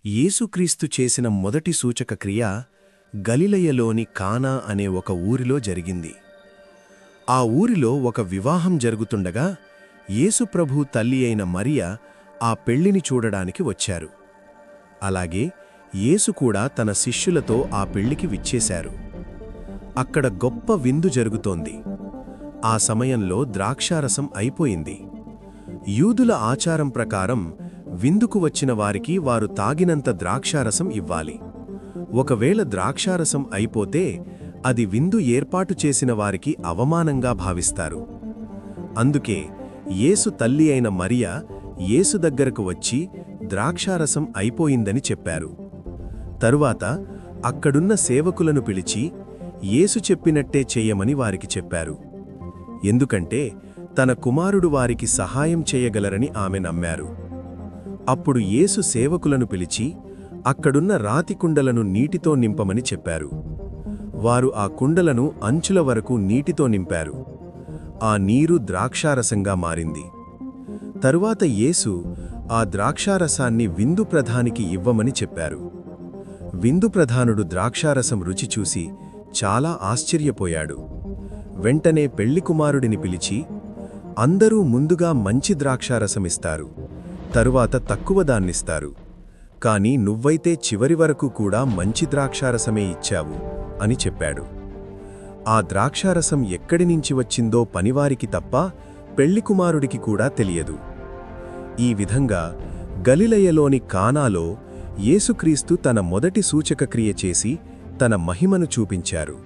యేసుక్రీస్తు చేసిన మొదటి సూచక క్రియ గలిలయలోని కానా అనే ఒక ఊరిలో జరిగింది. ఆ ఊరిలో ఒక వివాహం జరుగుతుండగా యేసుప్రభు తల్లి అయిన మరియ ఆ పెళ్లిని చూడడానికి వచ్చారు. అలాగే యేసు కూడా తన శిష్యులతో ఆ పెళ్లికి విచ్చేశారు. అక్కడ గొప్ప విందు జరుగుతోంది. ఆ సమయంలో ద్రాక్షారసం అయిపోయింది. యూదుల ఆచారం ప్రకారం విందుకు వచ్చిన వారికి వారు తాగినంత ద్రాక్షారసం ఇవ్వాలి. ఒకవేళ ద్రాక్షారసం అయిపోతే అది విందు ఏర్పాటు చేసిన వారికి అవమానంగా భావిస్తారు. అందుకే యేసు తల్లి అయిన మరియ యేసు దగ్గరకు వచ్చి ద్రాక్షారసం అయిపోయిందని చెప్పారు. తరువాత అక్కడున్న సేవకులను పిలిచి యేసు చెప్పినట్టే చెయ్యమని వారికి చెప్పారు. ఎందుకంటే తన కుమారుడు వారికి సహాయం చేయగలరని ఆమె నమ్మారు. అప్పుడు యేసు సేవకులను పిలిచి అక్కడున్న రాతి కుండలను నీటితో నింపమని చెప్పారు. వారు ఆ కుండలను అంచుల వరకు నీటితో నింపారు. ఆ నీరు ద్రాక్షారసంగా మారింది. తరువాత యేసు ఆ ద్రాక్షారసాన్ని విందు ప్రధానికి ఇవ్వమని చెప్పారు. విందు ప్రధానుడు ద్రాక్షారసం రుచి చూసి చాలా ఆశ్చర్యపోయాడు. వెంటనే పెళ్లికుమారుడిని పిలిచి, అందరూ ముందుగా మంచి ద్రాక్షారసమిస్తారు, తరువాత తక్కువ దాన్నిస్తారు, కాని నువ్వైతే చివరి వరకు కూడా మంచి ద్రాక్షారసమే ఇచ్చావు అని చెప్పాడు. ఆ ద్రాక్షారసం ఎక్కడి నుంచి వచ్చిందో పనివారికి తప్ప పెళ్లికుమారుడికి కూడా తెలియదు. ఈ విధంగా గలిలయలోని కానాలో యేసుక్రీస్తు తన మొదటి సూచక క్రియ చేసి తన మహిమను చూపించారు.